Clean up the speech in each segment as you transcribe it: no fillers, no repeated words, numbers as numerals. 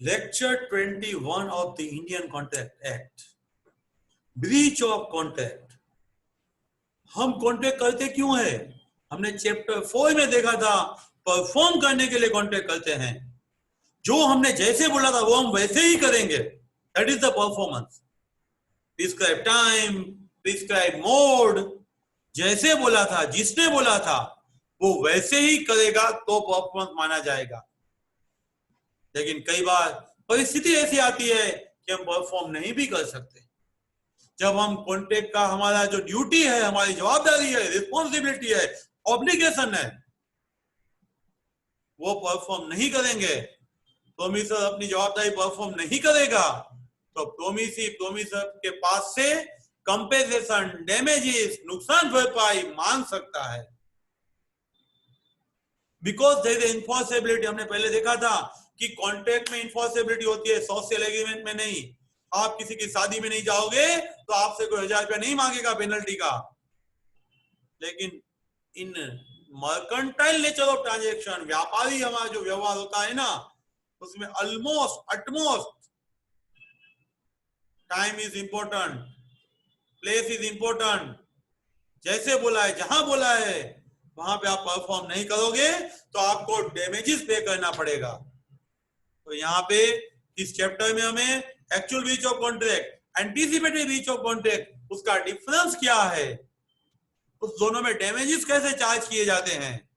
Lecture 21 of the Indian Contract Act. Breach of contract. हम contract करते क्यों है? हमने चैप्टर 4 में देखा था, परफॉर्म करने के लिए कॉन्ट्रैक्ट करते हैं। जो हमने जैसे बोला था वो हम वैसे ही करेंगे, that is the performance. Prescribe time, prescribe mode, जैसे बोला था, जिसने बोला था वो वैसे ही करेगा तो परफॉर्मेंस माना जाएगा। लेकिन कई बार परिस्थिति ऐसी आती है कि हम परफॉर्म नहीं भी कर सकते। जब हम कॉन्ट्रैक्ट का हमारा जो ड्यूटी है, हमारी जवाबदारी है, रिस्पॉन्सिबिलिटी है, ऑब्लिगेशन है, वो परफॉर्म नहीं करेंगे, प्रोमिसर अपनी जवाबदारी परफॉर्म नहीं करेगा, तो प्रोमिसर के पास से कंपेंसेशन, डैमेजेस, नुकसान भरपाई मांग सकता है। Because there is enforceability. हमने पहले देखा था कि कॉन्ट्रैक्ट में इन्फोर्सेबिलिटी होती है, सोशल एग्रीमेंट में नहीं। आप किसी की शादी में नहीं जाओगे तो आपसे कोई 1000 रुपया नहीं मांगेगा पेनल्टी का। लेकिन इन मर्केंटाइल नेचर ऑफ ट्रांजैक्शन, व्यापारी हमारा जो व्यवहार होता है ना, उसमें almost utmost time is important, place is important. जैसे बोला है, जहां बोला है वहां पे आप परफॉर्म नहीं करोगे तो आपको डैमेजेस पे करना पड़ेगा। तो यहाँ पे इस चैप्टर में हमें actual breach of contract, anticipated breach of contract, उसका डिफरेंस क्या है, उस दोनों में डैमेजेस कैसे चार्ज किए जाते हैं,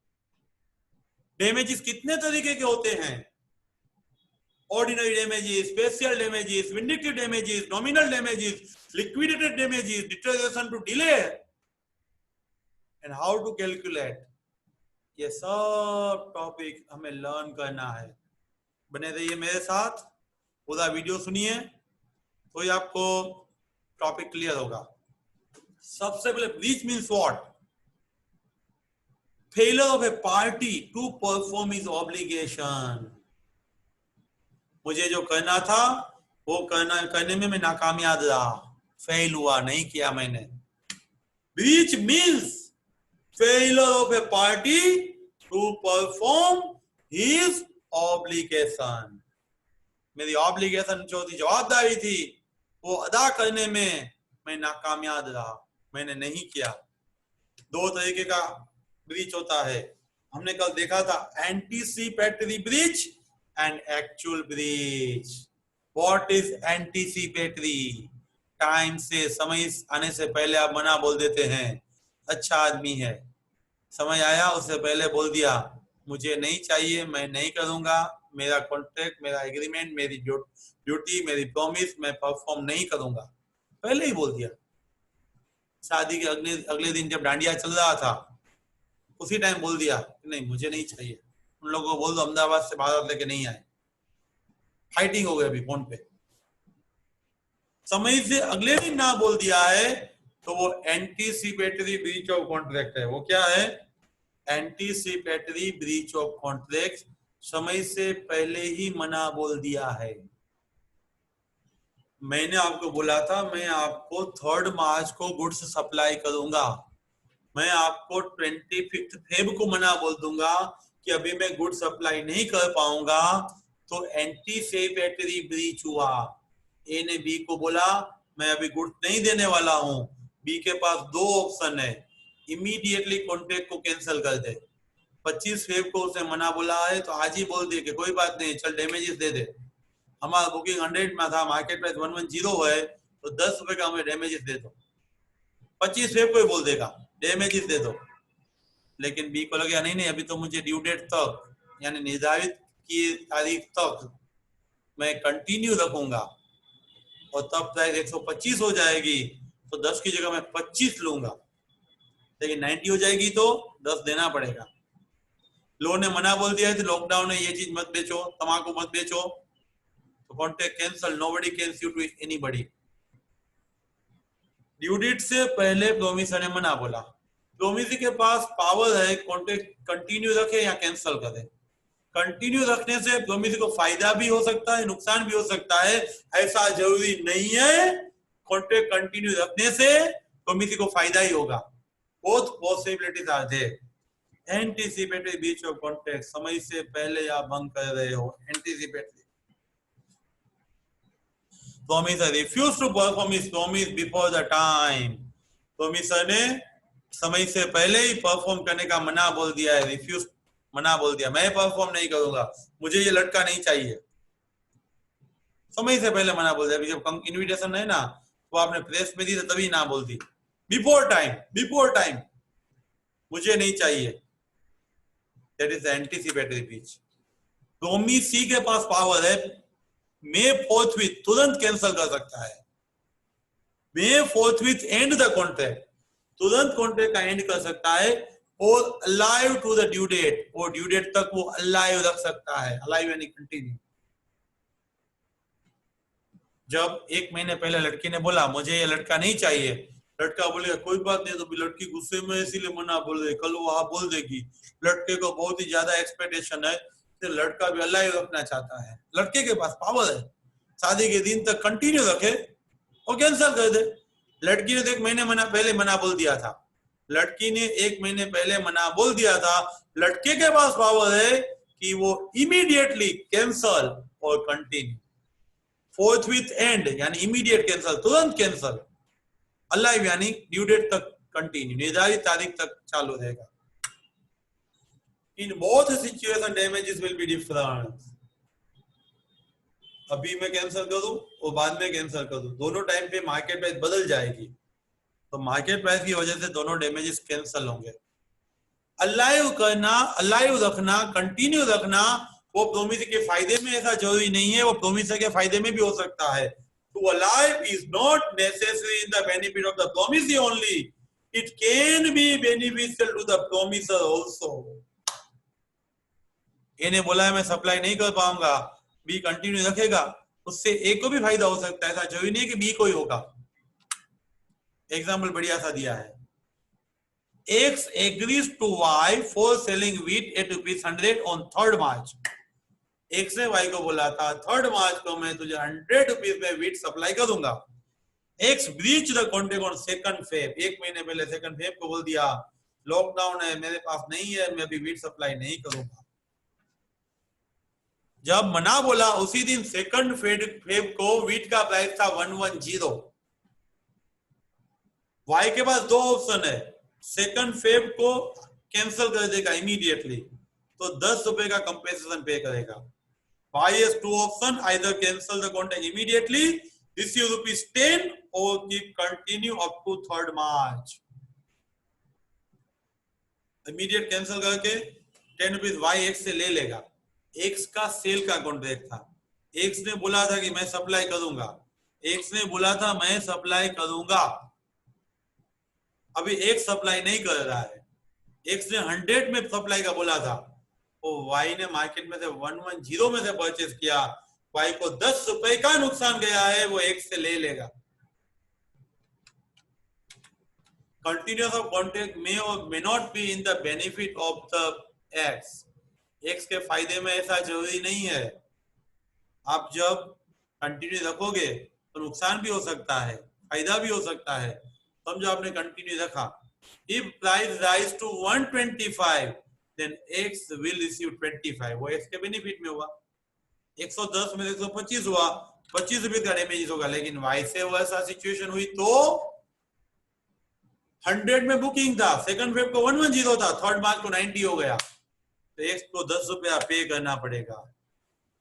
डैमेजेस कितने तरीके के होते हैं, ordinary damages, special damages, vindictive damages, nominal damages, liquidated damages, deterioration to delay and how to calculate, ये सब टॉपिक हमें लर्न करना है। बने रहिए मेरे साथ, पूरा वीडियो सुनिए तो ही आपको टॉपिक क्लियर होगा। सबसे पहले breach means what? Failure of a party to perform his obligation. मुझे जो करना था वो करने में मैं नाकामयाब रहा, फेल हुआ, नहीं किया मैंने। Breach means failure of a party to perform his obligation. मेरी ऑब्लिगेशन जो थी, जवाबदारी थी, वो अदा करने में मैं नाकामयाब रहा, मैंने नहीं किया। दो तरीके का ब्रीच होता है, हमने कल देखा था, anticipatory breach and actual breach. What is anticipatory? Time से, समय आने से पहले आप मना बोल देते हैं, अच्छा आदमी है, समय आया उससे पहले बोल दिया मुझे नहीं चाहिए, मैं नहीं करूंगा, मेरा कॉन्ट्रैक्ट, मेरा एग्रीमेंट, मेरी ड्यूटी, मेरी प्रॉमिस मैं परफॉर्म नहीं करूंगा, पहले ही बोल दिया। शादी के अगले दिन जब डांडिया चल रहा था उसी टाइम बोल दिया नहीं मुझे नहीं चाहिए, उन लोगों को बोल दो अहमदाबाद से बाहर लेके नहीं आए। फाइटिंग हो गई अभी फोन पे। समय से अगले दिन ना बोल दिया है तो वो एंटीसिपेटरी ब्रीच ऑफ कॉन्ट्रैक्ट है। वो क्या है? एंटीसिपेटरी ब्रीच ऑफ कॉन्ट्रैक्ट, समय से पहले ही मना बोल दिया है। मैंने आपको बोला था मैं आपको 3 मार्च को गुड्स सप्लाई करूंगा, मैं आपको 25 फेब को मना बोल दूंगा कि अभी मैं गुड सप्लाई नहीं कर पाऊंगा, तो एंटीसिपेटरी ब्रीच हुआ। ए ने बी को बोला मैं अभी गुड नहीं देने वाला हूं, बी के पास 2 ऑप्शन है, इमीडिएटली कॉन्ट्रैक्ट को कैंसिल कर दे। 25 फेब को उसे मना बोला है तो आज ही बोल दे कि कोई बात नहीं, चल डैमेजेस दे दे, हमारा बुकिंग 100 में था, मार्केट प्राइस 110 है, तो 10 रुपए का हमें डैमेजेस दे दो। 25 फेब को ही बोल देगा डैमेजेस दे दो। लेकिन बी को लगे नहीं नहीं, अभी तो मुझे ड्यू डेट तक, यानी निर्धारित की तारीख तक मैं कंटिन्यू रखूंगा, और तब प्राइस 125 हो जाएगी तो 10 की जगह मैं 25 लूंगा, लेकिन 90 हो जाएगी तो 10 देना पड़ेगा। लो ने मना बोल दिया है तो लॉकडाउन है, ये चीज मत बेचो, तंबाकू मत बेचो, तो contract cancel, nobody can sue to anybody. Due date से पहले प्रोमिसर ने मना बोला, प्रोमिसर के पास पावर है कॉन्ट्रैक्ट कंटिन्यू रखे या कैंसिल करे। कंटिन्यू रखने से प्रोमिसर को फायदा भी हो सकता है, नुकसान भी हो सकता है, ऐसा जरूरी नहीं है। कॉन्ट्रैक्ट कंटिन्यू रखने से प्रोमिसर को फायदा ही होगा, both possibilities are there. Anticipatory breach of contract, समय से पहले आप भंग कर रहे हो, anticipatory. Promisor refuse to perform his promise before the time, promisor ने समय से पहले ही परफॉर्म करने का मना बोल दिया है, रिफ्यूज मना बोल दिया, मैं परफॉर्म नहीं करूंगा, मुझे ये लड़का नहीं चाहिए, समय से पहले मना बोल दिया। जब इनविटेशन है ना तो आपने प्रेस में दी तो तभी ना बोल दी, बिफोर टाइम मुझे नहीं चाहिए, that is anticipatory speech. Promisee के पास पावर है, मे फोर्थविथ तुरंत कैंसिल कर सकता है, may forthwith end the contract, तुरंत कॉन्ट्रैक्ट का एंड कर सकता है, और alive to the due date, और ड्यू डेट तक वो अलाइव रख सकता है, अलाइव यानी कंटिन्यू। जब 1 महीने पहले लड़की ने बोला मुझे ये लड़का नहीं चाहिए, लड़का बोलेगा कोई बात नहीं, तो लड़की गुस्से में इसीलिए मना बोल रही, कल वो हाँ बोल देगी, लड़के को बहुत ही ज्यादा एक्सपेक्टेशन है, तो लड़का भी अलाइव रखना चाहता है, लड़के के पास पावर है, शादी के दिन तक कंटिन्यू रखे और कैंसिल कर दे। लड़की ने तो 1 महीने पहले मना बोल दिया था, लड़की ने 1 महीने पहले मना बोल दिया था, लड़के के पास पावर है कि वो इमीडिएटली कैंसल और कंटिन्यू, फोर्थविथ एंड यानी इमीडिएट कैंसल, तुरंत कैंसल, अलाइव यानी ड्यू डेट तक कंटिन्यू, निर्धारित तारीख तक चालू रहेगा। In both situation damages will be different, अभी मैं कैंसिल कर दूं और बाद में कैंसिल कर दूं, दोनों टाइम पे मार्केट प्राइस बदल जाएगी, तो मार्केट प्राइस की वजह से दोनों डैमेजेस कैंसिल होंगे। अलाइव करना, अलाइव रखना, कंटिन्यू रखना, वो प्रोमिसर के फायदे में ऐसा जरूरी नहीं है, वो प्रोमिसर के फायदे में भी हो सकता है। To alive is not necessary in the benefit of the promisee only, it can be beneficial to the promiser also. इन्हें बोला है मैं सप्लाई नहीं कर पाऊंगा, बी कंटिन्यू रखेगा, उससे ए को भी फायदा हो सकता है, ऐसा जरूरी नहीं कि बी को ही होगा। एग्जाम्पल बढ़िया सा दिया है, X agrees to Y for selling wheat at ₹100 on 3rd March. X ने Y को बोला था 3rd मार्च को मैं तुझे ₹100 में व्हीट सप्लाई करूंगा। X breach the contract on 2nd Feb, 1 महीने पहले 2nd Feb को बोल दिया लॉकडाउन है, मेरे पास नहीं है, मैं अभी व्हीट सप्लाई नहीं करूंगा। जब मना बोला उसी दिन 2nd Feb को व्हीट का प्राइस था 110। Y के पास 2 ऑप्शन है, 2nd Feb को कैंसिल कर देगा इमीडिएटली, तो ₹10 का कंपेंसेशन पे करेगा। Y has 2 options, either cancel the contract immediately, receive ₹10 or keep continue up to 3rd March. Immediate cancel करके ₹10 Y X से ले लेगा। X का सेल का कॉन्ट्रैक्ट था, X ने बोला था कि मैं सप्लाई करूंगा, X ने बोला था मैं सप्लाई करूंगा, अभी X सप्लाई नहीं कर रहा है, X ने 100 में सप्लाई का बोला था, तो Y ने मार्केट में से 110 में से परचेज किया, Y को ₹10 का नुकसान गया है, वो X से ले लेगा। कंटिन्यूअस ऑफ कॉन्ट्रैक्ट मे और may not be in the benefit of the X के फायदे में ऐसा जरूरी नहीं है, आप जब कंटिन्यू रखोगे तो नुकसान भी हो सकता है, फायदा भी हो सकता है। समझो आपने कंटिन्यू रखा, if price rise to 125 then X will receive 25, वो X के बेनिफिट में हुआ, 110 में 125 हुआ, ₹25 का डैमेज होगा। लेकिन Y से वैसा सिचुएशन हुई तो 100 में बुकिंग था, 2nd Feb को 110 था, 3rd मार्च को 90 हो गया, तो X को ₹10 पे करना पड़ेगा।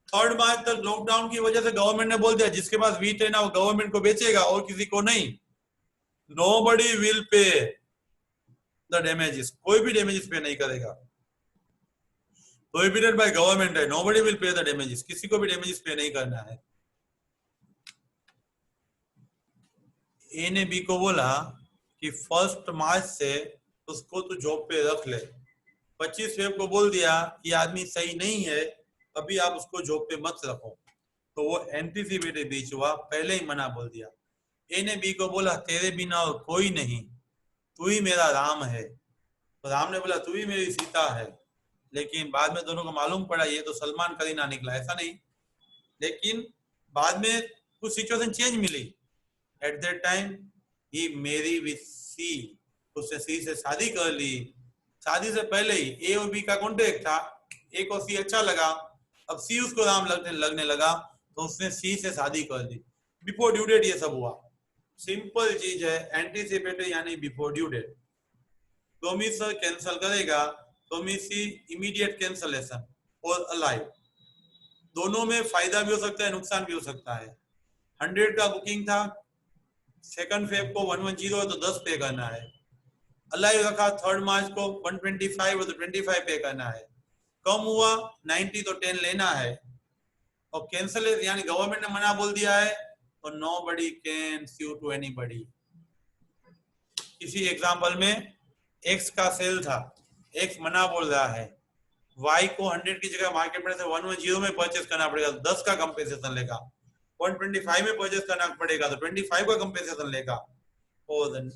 3rd मार्च तक लॉकडाउन की वजह से गवर्नमेंट ने बोल दिया जिसके पास व्हीट है ना वो गवर्नमेंट को बेचेगा और किसी को नहीं, nobody will pay the damages, कोई भी damages पे नहीं करेगा, prohibited by government है, nobody will pay the damages, किसी को भी damages पे नहीं करना है। ए ने बी को बोला कि 1 मार्च से उसको तो जॉब पे रख ले, 25 फेब को बोल दिया कि आदमी सही नहीं है, अभी आप उसको जॉब पे मत रखो, तो वो एंटीसिपेटेड ब्रीच हुआ, पहले ही मना बोल दिया। ए ने बी को बोला तेरे बिना और कोई नहीं, तू ही मेरा राम है, तो राम ने बोला तू ही मेरी सीता है, लेकिन बाद में दोनों को मालूम पड़ा ये तो सलमान करीना निकला, ऐसा नहीं, लेकिन बाद में कुछ सिचुएशन चेंज मिली। एट दैट टाइम ही मैरी विद सी, उसने सी से शादी कर ली, शादी से पहले ही ए और बी का कॉन्ट्रैक्ट था, ए को सी अच्छा लगा, अब सी उसको राम लगने लगा तो उसने सी से शादी कर दी। बिफोर ड्यू डेट ये सब हुआ। सिंपल चीज है, एंटीसिपेटरी यानी before due date. Promisor cancel करेगा, प्रोमिसी इमीडिएट कैंसलेशन और अलाइव, दोनों में फायदा भी हो सकता है, नुकसान भी हो सकता है। 100 का बुकिंग था, 2 फेब को 110 है तो 10 पे करना है। अलाइव रखा 3 मार्च को 125 है तो 25 पे करना है। कम हुआ 90 तो 10 लेना है। और कैंसिल यानी गवर्नमेंट ने मना बोल दिया है तो nobody can sue to anybody. इसी एग्जांपल में एक्स का सेल था, एक्स मना बोल रहा है, वाई को 100 की जगह मार्केट में से 110 में परचेस करना पड़ेगा तो 10 का कंपेंसेशन लेगा। 125 में परचेस करना पड़ेगा तो 25 का कंपेंसेशन लेगा। और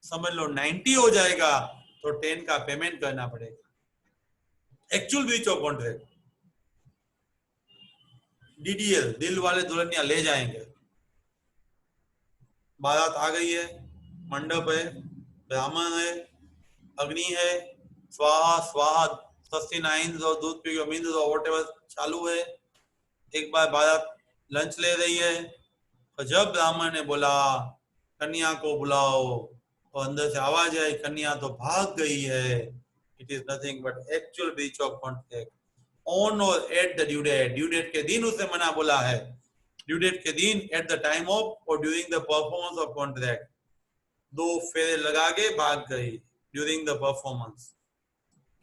समझ लो 90 हो जाएगा तो 10 का पेमेंट करना पड़ेगा। Actual breach of contract, DDL, दिल वाले दुल्हनिया ले जाएंगे। बारात आ गई है, मंडप है, ब्राह्मण है, अग्नि है, स्वाहा स्वाहा सस्तिनाइन और दूध पी मींद और व्हाटएवर चालू है। एक बार बारात लंच ले रही है, तो जब ब्राह्मण ने बोला कन्या को बुलाओ और अंदर से आवाज आई कन्या तो भाग गई है, it is nothing but actual breach of contract on or at the due date. Due date के दिन उसे मना बोला है, ड्यू डेट के दिन, एट द टाइम ऑफ और during the performance of contract. 2 फेरे लगा के भाग गई ड्यूरिंग द परफॉर्मेंस,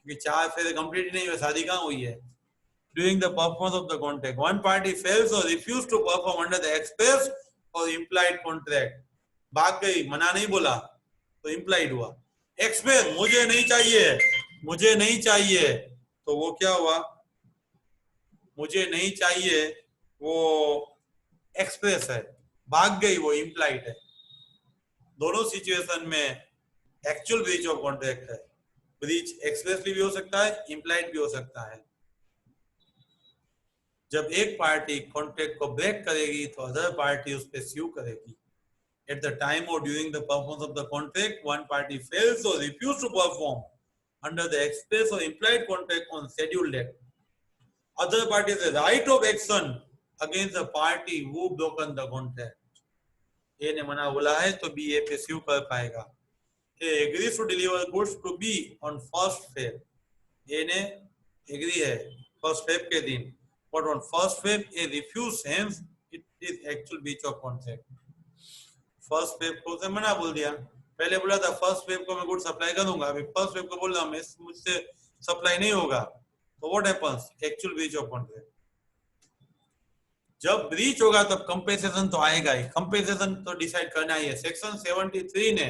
क्योंकि 4 फेरे कंप्लीट नहीं हुए, शादी कहाँ हुई है। During the performance of the contract, one party fails or refuses to perform under the express or implied contract. भाग गई, मना नहीं बोला तो implied हुआ। एक्सप्रेस, मुझे नहीं चाहिए, मुझे नहीं चाहिए, तो वो क्या हुआ, मुझे नहीं चाहिए वो एक्सप्रेस है, भाग गई वो implied है। दोनों सिचुएशन में एक्चुअल ब्रीच ऑफ कॉन्ट्रैक्ट है। ब्रीच एक्सप्रेसली भी हो सकता है, implied भी हो सकता है। जब एक पार्टी कॉन्ट्रैक्ट को ब्रेक करेगी तो अदर पार्टी उस पर स्यू करेगी। At the time or during the performance of the contract, one party fails or refuses to perform under the express or implied contract on scheduled date, other party has a right of action against the party who broken the contract. ए ने मना बोला है तो B ए पे स्यू कर पाएगा। ए agrees to deliver goods to B on first Feb, ए ने agree है फर्स्ट फेब के दिन, but on first Feb a refuse, hence it is actual breach of contract. First Feb को से मना बोल दिया, पहले बोला था फर्स्ट फेब को मैं गुड सप्लाई करूंगा, अभी फर्स्ट फेब को बोल रहा मैं मुझसे सप्लाई नहीं होगा, तो what happens, actual breach of contract. जब ब्रीच होगा तब कंपेंसेशन तो आएगा ही, कंपेंसेशन तो डिसाइड करना ही है। सेक्शन 73 ने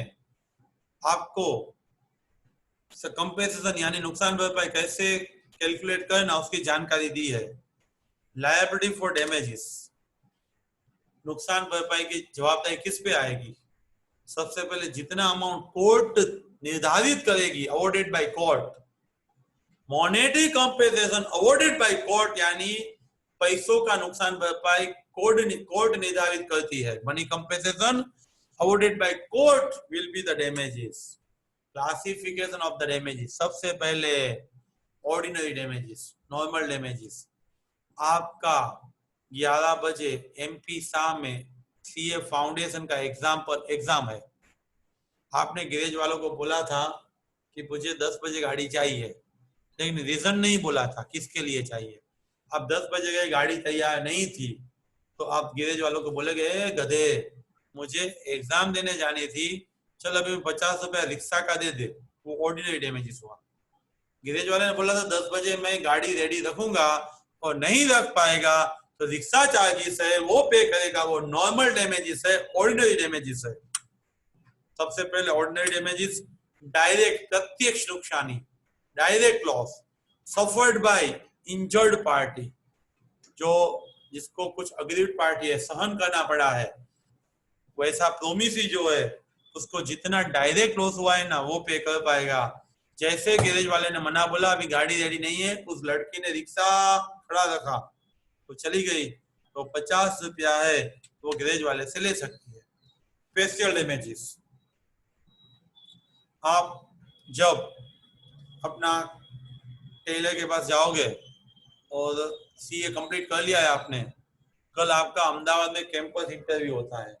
आपको कंपेंसेशन यानी नुकसान भरपाई कैसे कैलकुलेट करना उसकी जानकारी दी है। लायबिलिटी फॉर डैमेजेस, नुकसान भरपाई की जवाबदारी किस पे आएगी, सबसे पहले जितना अमाउंट कोर्ट निर्धारित करेगी, awarded by court. Monetary compensation awarded by court यानी पैसों का नुकसान भरपाई कोर्ट निर्धारित करती है। Money compensation awarded by court will be the damages. Classification of the damages, सबसे पहले ऑर्डिनरी डैमेजेस, नॉर्मल डैमेजेस। आपका 11 बजे एमपी शाह में सीए फाउंडेशन का एग्जाम है, आपने गैरेज वालों को बोला था कि मुझे 10 बजे गाड़ी चाहिए, लेकिन रीजन नहीं बोला था किसके लिए चाहिए। अब 10 बजे गए, गाड़ी तैयार नहीं थी, तो आप गैरेज वालों को बोलेगे गधे मुझे एग्जाम देने जानी थी, चल अभी 50 रुपया रिक्शा का दे दे, वो ऑर्डिनरी डैमेजेस हुआ। गैरेज वाले ने बोला था 10 बजे मैं गाड़ी रेडी रखूंगा और नहीं रख पाएगा तो रिक्शा चार्जेस है वो पे करेगा, वो नॉर्मल डैमेजेस है, ऑर्डिनरी डैमेजेस है। सबसे पहले ऑर्डिनरी डैमेजेस, डायरेक्ट प्रत्यक्ष नुकसानी, direct loss suffered by injured party, जो जिसको कुछ अग्रीड पार्टी है सहन करना पड़ा है, वैसा प्रोमिसी जो है उसको जितना डायरेक्ट लॉस हुआ है ना वो पे कर पाएगा। जैसे गैरेज वाले ने मना बोला अभी गाड़ी रेडी नहीं है, उस लड़की ने रिक्शा खड़ा रखा तो चली गई, तो 50 रुपया है तो वो गैरेज वाले से ले सकती है। फेशियल डैमेजेस, आप जब अपना टेलर के पास जाओगे और सीए कंप्लीट कर लिया है आपने, कल आपका अहमदाबाद में कैंपस इंटरव्यू होता है।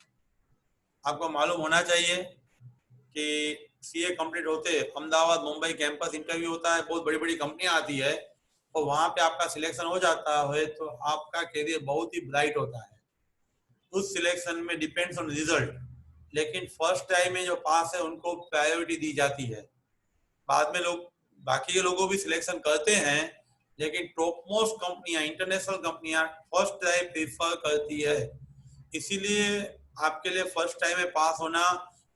आपको मालूम होना चाहिए कि सीए कंप्लीट होते अहमदाबाद मुंबई कैंपस इंटरव्यू होता है, बहुत बड़ी बड़ी कंपनियां आती है और वहां पे आपका सिलेक्शन हो जाता है तो आपका करियर बहुत ही ब्राइट होता है। उस सिलेक्शन में डिपेंड्स ऑन रिजल्ट, लेकिन फर्स्ट टाइम में जो पास है उनको प्रायोरिटी दी जाती है। बाद में लोग बाकी के लोगों भी सिलेक्शन करते हैं, लेकिन टॉप मोस्ट कंपनियां इंटरनेशनल कंपनियां फर्स्ट टाइम प्रीफर करती है। इसीलिए आपके लिए फर्स्ट टाइम में पास होना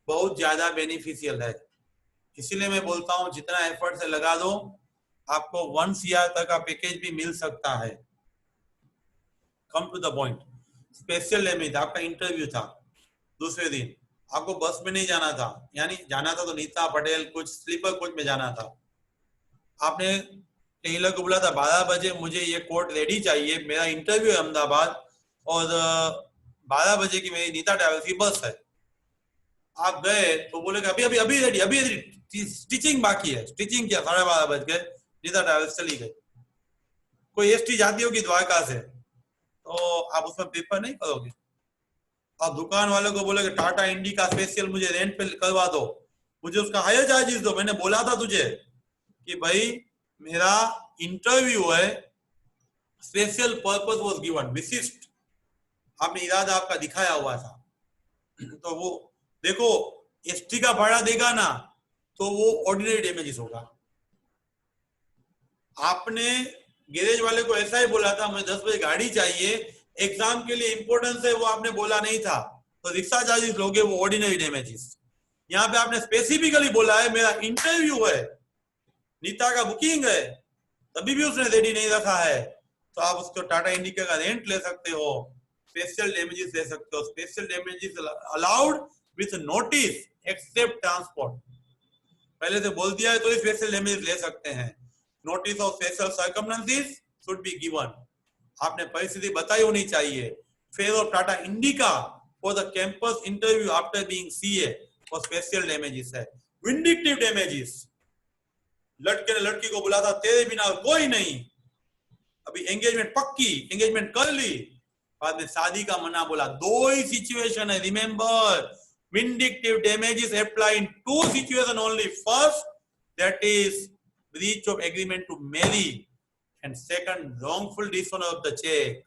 बहुत ज्यादा बेनिफिशियल है। इसीलिए मैं बोलता हूँ जितना एफर्ट से लगा दो, आपको 1 CR तक का पैकेज भी मिल सकता है। Come to the point. Special day में आपका इंटरव्यू था, दूसरे दिन आपको बस में नहीं जाना था, यानी जाना था तो नीता पटेल कुछ स्लीपर कोच में जाना था। आपने टेलर को बोला था 12 बजे मुझे ये कोट रेडी चाहिए, मेरा इंटरव्यू है अहमदाबाद और 12 बजे की मेरी नीता ट्रैवल्स की बस है। आप गए तो बोले अभी अभी अभी रेडी, अभी रेडी, स्टिचिंग बाकी है। स्टिचिंग किया, 12:30 बज गए, नीता ट्रैवल्स चली गई। कोई एसटी जाती होगी द्वारका से तो आप उसमें प्रेफर नहीं करोगे। आप दुकान वाले को बोलोगे टाटा इंडी का स्पेशल मुझे रेंट पे करवा दो, मुझे उसका हायर चार्जेस दो। मैंने बोला था तुझे कि भाई मेरा इंटरव्यू है, स्पेशल पर्पस वाज गिवन, विशिष्ट आपने इरादा आपका दिखाया हुआ था। तो वो देखो एसटी का भाड़ा देगा ना तो वो ऑर्डिनरी डैमेजेस होगा। आपने गैरेज वाले को ऐसा ही बोला था मुझे 10 बजे गाड़ी चाहिए, एग्जाम के लिए इंपॉर्टेंस है वो आपने बोला नहीं था, तो रिक्शा चार्जेस लोगे, वो ऑर्डिनरी डैमेजेस। यहाँ पे आपने स्पेसिफिकली बोला है मेरा इंटरव्यू है, नीता का बुकिंग है, तभी भी उसने रेडी नहीं रखा है, तो आप उसको टाटा इंडिका का रेंट ले सकते हो, स्पेशल डैमेजेस ले सकते हो। Special damages allowed with notice except transport. पहले से बोल दिया है तो स्पेशल डैमेजेस ले सकते हैं। Notice of special circumstances should be given. आपने परिस्थिति बताई होनी चाहिए। Fair of Tata indica for the campus interview after being CA और स्पेशल डैमेजेस है। विंडिक्टिव डैमेजेस, लड़के ने लड़की को बोला था तेरे बिना कोई नहीं, अभी एंगेजमेंट पक्की, एंगेजमेंट कर ली, बाद में शादी का मना बोला। दो ही सिचुएशन है, remember vindictive damages apply in 2 situations only. First, that is breach of agreement to marry, and second, wrongful dishonor of the check.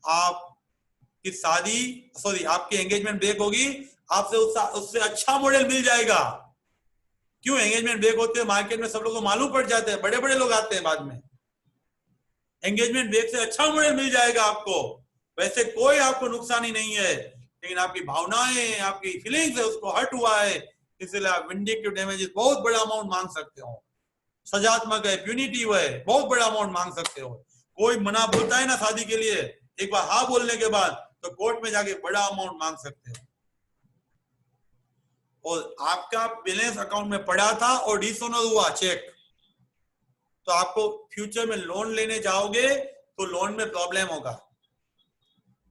आपकी शादी सॉरी आपकी एंगेजमेंट ब्रेक होगी, आपसे उससे अच्छा मॉडल मिल जाएगा। क्यों एंगेजमेंट ब्रेक होते हैं मार्केट में सब लोगों को मालूम पड़ जाते हैं, बड़े बड़े लोग आते हैं बाद में। एंगेजमेंट ब्रेक से अच्छा मॉडल मिल जाएगा आपको, वैसे कोई आपको नुकसानी नहीं है, लेकिन आपकी भावनाएं आपकी फीलिंग्स है उसको हर्ट हुआ है, इसलिए आप विंडिक्टिव डैमेजेस बहुत बड़ा अमाउंट मांग सकते हो। सजात्मक है, प्यूनिटिव है, बहुत बड़ा अमाउंट मांग सकते हो। कोई मना बोलता है ना शादी के लिए, एक बार हाँ बोलने के बाद तो कोर्ट में जाके बड़ा अमाउंट मांग सकते हो। और आपका बैलेंस अकाउंट में पड़ा था और डिसऑनर हुआ चेक, तो आपको फ्यूचर में लोन लेने जाओगे तो लोन में प्रॉब्लम होगा।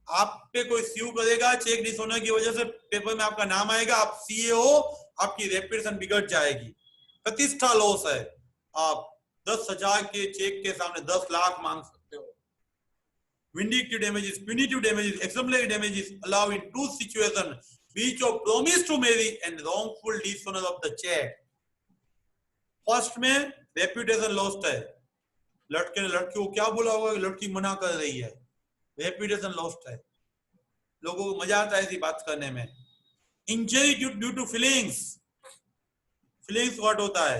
आप पे कोई स्यू करेगा, चेक डिसऑनर की वजह से पेपर में आपका नाम आएगा, आप सीए हो, आपकी रेपुटेशन बिगड़ जाएगी, प्रतिष्ठा लॉस है। आप 10,000 के चेक के सामने 10 लाख मांग सकते हो। Vindictive damages, punitive damages, exemplary damages allow in 2 situations, breach of promise to marry and wrongful dishonor of the check. First में रेपुटेशन लॉस्ट है, लड़के ने लड़की को क्या बोला होगा, लड़की मना कर रही है, रेपुटेशन लॉस्ट है, लोगों को मजा आता है ऐसी बात करने में। Injury due to feelings, feelings what होता है,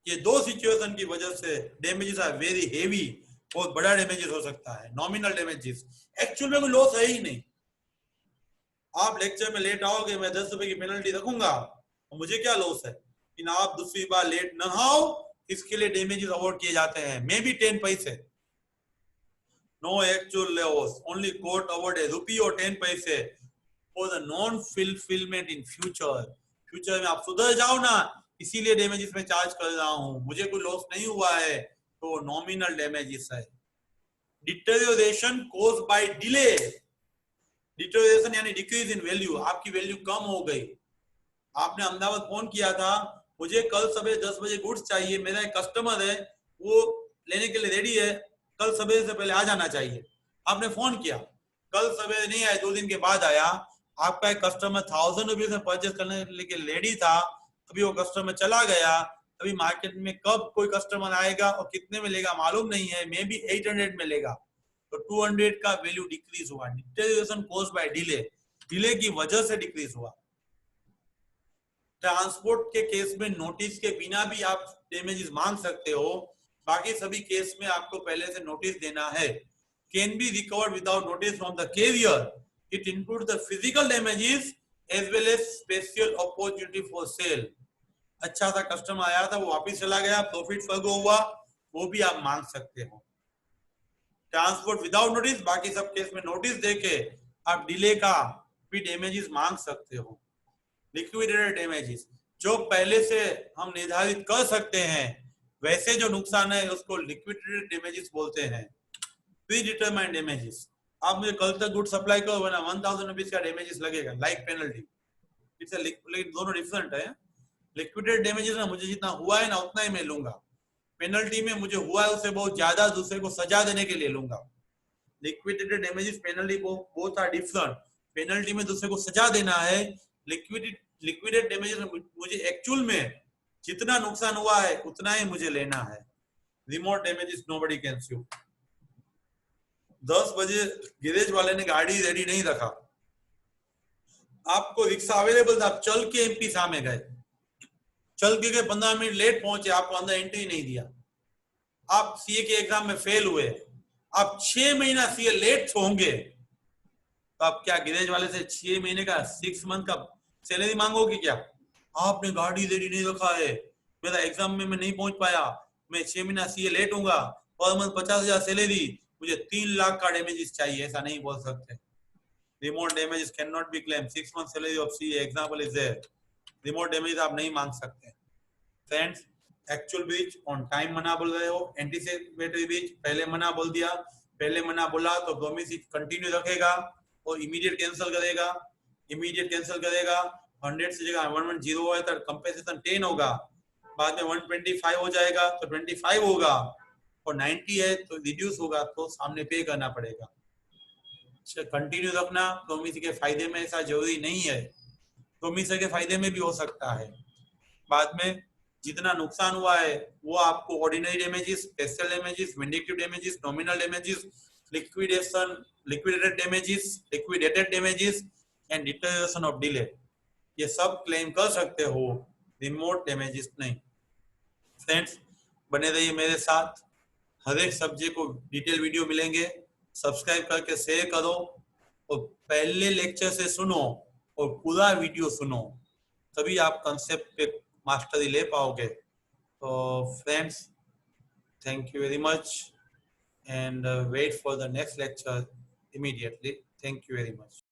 ये 2 सिचुएशन की वजह से डैमेजेस आर वेरी हेवी, बहुत बड़ा डैमेजेस हो सकता है। नॉमिनल डैमेजेस, एक्चुअल में कोई लॉस है ही नहीं। आप लेक्चर में लेट आओगे, मैं 10 रुपए की पेनल्टी रखूंगा, मुझे क्या लॉस है, कि ना आप दूसरी बार लेट न आओ, इसके लिए डैमेजेस अवॉर्ड किए जाते हैं, मे बी 10 पैसे। No actual loss, only court award है ₹1 और 10 पैसे for the non fulfilment in future. Future में आप सुधर जाओ ना, इसीलिए डैमेजेस में चार्ज कर रहा हूं, मुझे कोई लॉस नहीं हुआ है, तो नॉमिनल डैमेजेस है। Deterioration caused by delay, deterioration यानी डिक्रीज इन वैल्यू, आपकी वैल्यू कम हो गई। आपने अहमदाबाद फोन किया था, मुझे कल सुबह 10 बजे गुड्स चाहिए, मेरा एक कस्टमर है वो लेने के लिए रेडी है, कल सवेरे से पहले आ जाना चाहिए। आपने फोन किया, कल सवेरे नहीं आया, 2 दिन के बाद आया, आपका एक कस्टमर 1000 रुपीज में परचेस करने के लिए रेडी था, अभी वो कस्टमर चला गया, अभी मार्केट में कब कोई कस्टमर आएगा और कितने में लेगा मालूम नहीं है, मे बी 800 में लेगा, तो 200 का वैल्यू डिक्रीज हुआ। Deterioration caused by delay, delay की वजह से डिक्रीज हुआ। ट्रांसपोर्ट के केस में नोटिस के बिना भी आप डैमेजेस मांग सकते हो, बाकी सभी केस में आपको पहले से नोटिस देना है। Can be recovered without notice from the carrier, it include the physical damages as well as special opportunity for sale. अच्छा सा कस्टमर आया था, वो वापिस चला गया, प्रॉफिट फर्गो हुआ, वो भी आप मांग सकते हो। ट्रांसपोर्ट विदाउट नोटिस, बाकी सब केस में नोटिस देके आप डिले का भी डैमेजेस मांग सकते हो। लिक्विडेटेड डैमेजेस, जो पहले से हम निर्धारित कर सकते हैं, वैसे जो नुकसान है उसको लिक्विडेटेड डैमेजेस बोलते हैं। प्री डिटरमाइंड डैमेजेस, आप मुझे कल तक गुड सप्लाई करो वरना 1000 रुपीज का डैमेजेस लगेगा, लाइक पेनल्टी। इट्स दोनों डिफरेंट है। लिक्विडेटेड डैमेजेस में मुझे जितना हुआ है ना उतना ही मैं लूंगा, पेनल्टी में मुझे हुआ है उससे बहुत ज्यादा दूसरे को सजा देने के लिए लूंगा। Liquidated damages penalty both are different. Penalty में दूसरे को सजा देना है, लिक्विडेट डैमेजेस में मुझे एक्चुअल में जितना नुकसान हुआ है उतना ही मुझे लेना है। Remote damages nobody can sue. 10 बजे गैरेज वाले ने गाड़ी रेडी नहीं रखा, आपको रिक्शा अवेलेबल था, आप चल के एमपी सामने गए, चल के 15 मिनट लेट पहुंचे, आपको अंदर एंट्री नहीं दिया, आप सीए के एग्जाम में फेल हुए, आप 6 महीना सीए लेट होंगे, तो आप क्या गैरेज वाले से 6 महीने का 6 मंथ का सैलरी मांगोगे क्या? आपने गाड़ी रेडी नहीं रखा है, मेरा एग्जाम में मैं नहीं पहुंच पाया, मैं 6 महीना सीए लेट होऊंगा, पर मंथ 50,000 सैलरी, मुझे 3 लाख का डैमेजेस चाहिए, ऐसा नहीं बोल सकते। Remote damages can not be claim 6 month salary of CA, example is there. Remote damage आप नहीं मांग सकते। Friends, actual breach on time मना बोल रहे हो, एंटीसिपेटरी ब्रीच पहले मना बोल दिया, पहले मना बोला तो प्रोमिस कंटिन्यू रखेगा और इमीडिएट कैंसिल करेगा, इमीडिएट कैंसिल करेगा। 100 से जगह 110 है तो कंपेंसेशन 10 होगा, बाद में 125 हो जाएगा तो 25 होगा, और 90 है तो रिड्यूस होगा, तो सामने पे करना पड़ेगा। कंटिन्यू रखना प्रोमिस के फायदे में ऐसा जरूरी नहीं है, प्रोमिस के फायदे में भी हो सकता है। बाद में जितना नुकसान हुआ है वो आपको ordinary damages, special damages, vindictive damages, nominal damages, liquidation, liquidated damages, liquidated damages and deterioration of delay, ये सब क्लेम कर सकते हो, रिमोट डैमेजेस नहीं। फ्रेंड्स, बने रहिए मेरे साथ, हर एक सब्जेक्ट को डिटेल वीडियो मिलेंगे, सब्सक्राइब करके शेयर करो और पहले लेक्चर से सुनो और पूरा वीडियो सुनो, तभी आप कंसेप्ट पे मास्टरी ले पाओगे। तो friends, thank you very much and wait for the next lecture immediately. Thank you very much.